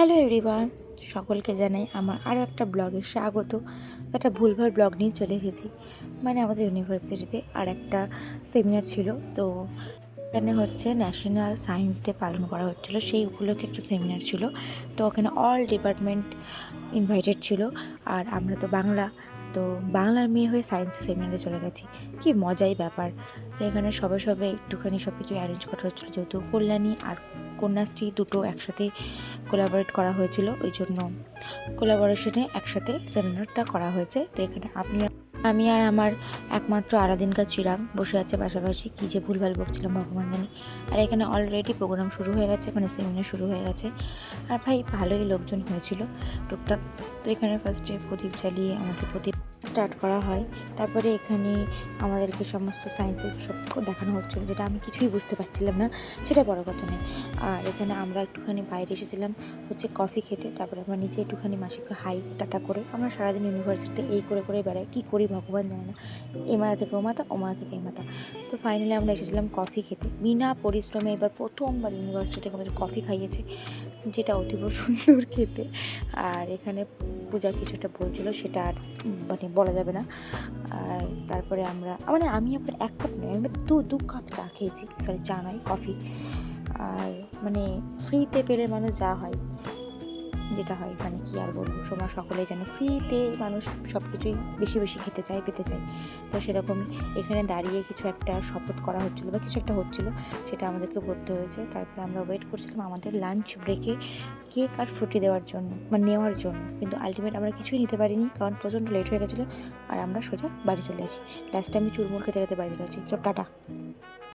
Hello everyone, সকলকে জানাই আমার আরও একটা ব্লগে স্বাগত। একটা ভুলভাল ব্লগ নিয়ে চলে এসেছি। আমাদের ইউনিভার্সিটিতে আর একটা সেমিনার ছিল, তো এখানে হচ্ছে ন্যাশনাল সায়েন্স ডে পালন করা হচ্ছিলো, সেই উপলক্ষে একটা সেমিনার ছিল। তো ওখানে অল ডিপার্টমেন্ট ইনভাইটেড ছিল, আর আমরা তো বাংলার মেয়ে হয়ে সায়েন্সের সেমিনারে চলে গেছি। কি মজাই ব্যাপার। তো এখানে সবে একটুখানি সব কিছু অ্যারেঞ্জ করা হচ্ছিলো, যেহেতু কল্যাণী আর কন্যাশ্রী দুটো একসাথে কোলাবোরেট করা হয়েছিল, ওই জন্য কোলাবোরেশনে একসাথে সেমিনারটা করা হয়েছে। তো এখানে আমি আর আমার একমাত্র আরাদিনকা চিরাং বসে আছে পাশাপাশি। কী যে ভুলভাল বকছিলাম ভগবান জানি। আর এখানে অলরেডি প্রোগ্রাম শুরু হয়ে গেছে, সেমিনার শুরু হয়ে গেছে। আর ভাই ভালোই লোকজন হয়েছিল টুকটাক। তো এখানে ফার্স্টে প্রদীপ জ্বালিয়ে আমাদের প্রদীপ স্টার্ট করা হয়। তারপরে এখানে আমাদেরকে সমস্ত সায়েন্সের সব দেখানো হচ্ছিলো, যেটা আমি কিছুই বুঝতে পারছিলাম না, সেটা বড় কথা নয়। আর এখানে আমরা একটুখানি বাইরে এসেছিলাম হচ্ছে কফি খেতে। তারপরে আমরা নিচে একটুখানি মাসিকে হাই টাটা করে আমরা সারাদিন ইউনিভার্সিটিতে এই করে বেড়াই, কী করি ভগবান জানে না। এ মাথা থেকে ও মাথা, ও মাথা থেকে এই মাথা। তো ফাইনালি আমরা এসেছিলাম কফি খেতে বিনা পরিশ্রমে। এবার প্রথমবার ইউনিভার্সিটি আমাদের কফি খাইয়েছে, যেটা অতীব সুন্দর খেতে। আর এখানে পূজা কিছুটা বলছিল, সেটা আর বলা যাবে না। আর তারপরে আমি আবার এক কাপ নয়, আমি দু কাপ চা খেয়েছি, সরি চা নয় কফি। আর ফ্রিতে পেলে মানুষ যা হয়, যেটা হয় কী আর বলবো, তোমরা সকলেই জানো ফ্রিতে মানুষ সব কিছুই বেশি খেতে চায়, পেতে চায়। তো সেরকমই এখানে দাঁড়িয়ে কিছু একটা শপথ করা হচ্ছিলো বা কিছু একটা হচ্ছিলো, সেটা আমাদেরকে করতে হয়েছে। তারপরে আমরা ওয়েট করছিলাম আমাদের লাঞ্চ ব্রেকে কেক আর ফ্রুটি নেওয়ার জন্য, কিন্তু আলটিমেট আমরা কিছুই নিতে পারিনি, কারণ প্রচণ্ড লেট হয়ে গেছিলো। আর আমরা সোজা বাড়ি চলে আসি। লাস্টে আমি চুরমুর খেতে বাড়ি চলে আসি। তো টাটা।